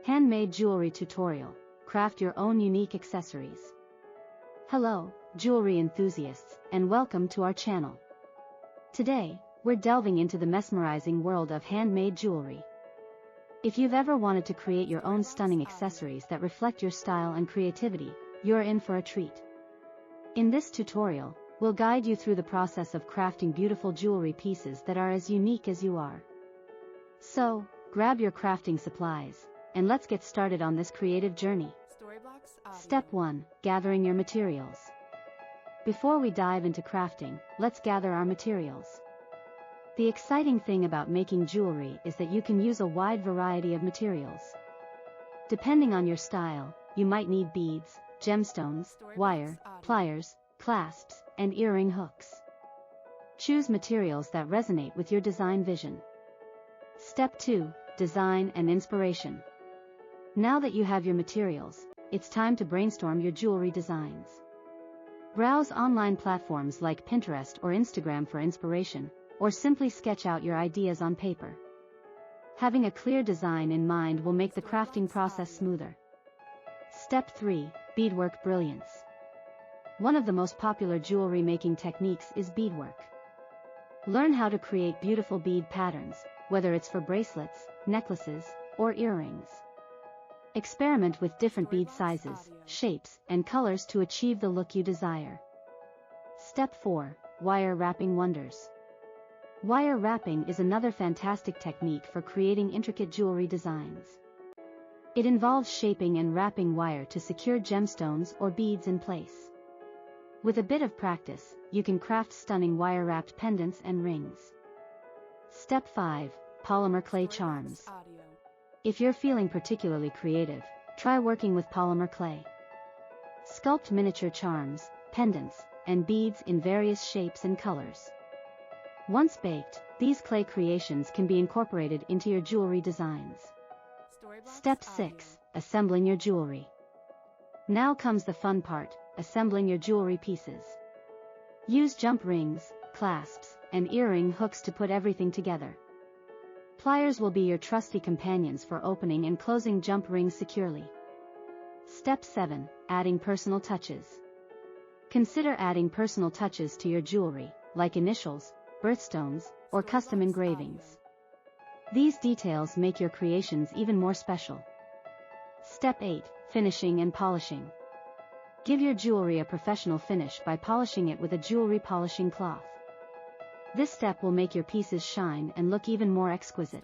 Handmade jewelry tutorial. Craft your own unique accessories. Hello, jewelry enthusiasts, and welcome to our channel. Today, we're delving into the mesmerizing world of handmade jewelry. If you've ever wanted to create your own stunning accessories that reflect your style and creativity, you're in for a treat. In this tutorial, we'll guide you through the process of crafting beautiful jewelry pieces that are as unique as you are. So, grab your crafting supplies, and let's get started on this creative journey. Step 1. Gathering your materials. Before we dive into crafting, let's gather our materials. The exciting thing about making jewelry is that you can use a wide variety of materials. Depending on your style, you might need beads, gemstones, wire, pliers, clasps, and earring hooks. Choose materials that resonate with your design vision. Step 2. Design and inspiration. Now that you have your materials, it's time to brainstorm your jewelry designs. Browse online platforms like Pinterest or Instagram for inspiration, or simply sketch out your ideas on paper. Having a clear design in mind will make the crafting process smoother. Step 3. Beadwork brilliance. One of the most popular jewelry making techniques is beadwork. Learn how to create beautiful bead patterns, whether it's for bracelets, necklaces, or earrings. Experiment with different bead sizes, shapes, and colors to achieve the look you desire. Step 4. Wire wrapping wonders. Wire wrapping is another fantastic technique for creating intricate jewelry designs. It involves shaping and wrapping wire to secure gemstones or beads in place. With a bit of practice, you can craft stunning wire-wrapped pendants and rings. Step 5. Polymer clay charms. If you're feeling particularly creative, try working with polymer clay. Sculpt miniature charms, pendants, and beads in various shapes and colors. Once baked, these clay creations can be incorporated into your jewelry designs. Step 6. Assembling your jewelry. Now comes the fun part, assembling your jewelry pieces. Use jump rings, clasps, and earring hooks to put everything together. Pliers will be your trusty companions for opening and closing jump rings securely. Step 7. Adding personal touches. Consider adding personal touches to your jewelry, like initials, birthstones, or custom engravings. These details make your creations even more special. Step 8. Finishing and polishing. Give your jewelry a professional finish by polishing it with a jewelry polishing cloth. This step will make your pieces shine and look even more exquisite.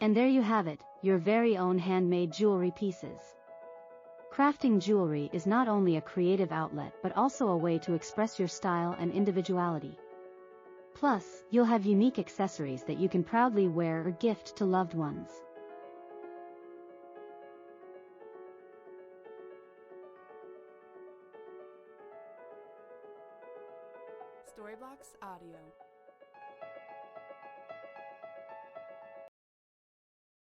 And there you have it, your very own handmade jewelry pieces. Crafting jewelry is not only a creative outlet but also a way to express your style and individuality. Plus, you'll have unique accessories that you can proudly wear or gift to loved ones. Storyblocks Audio.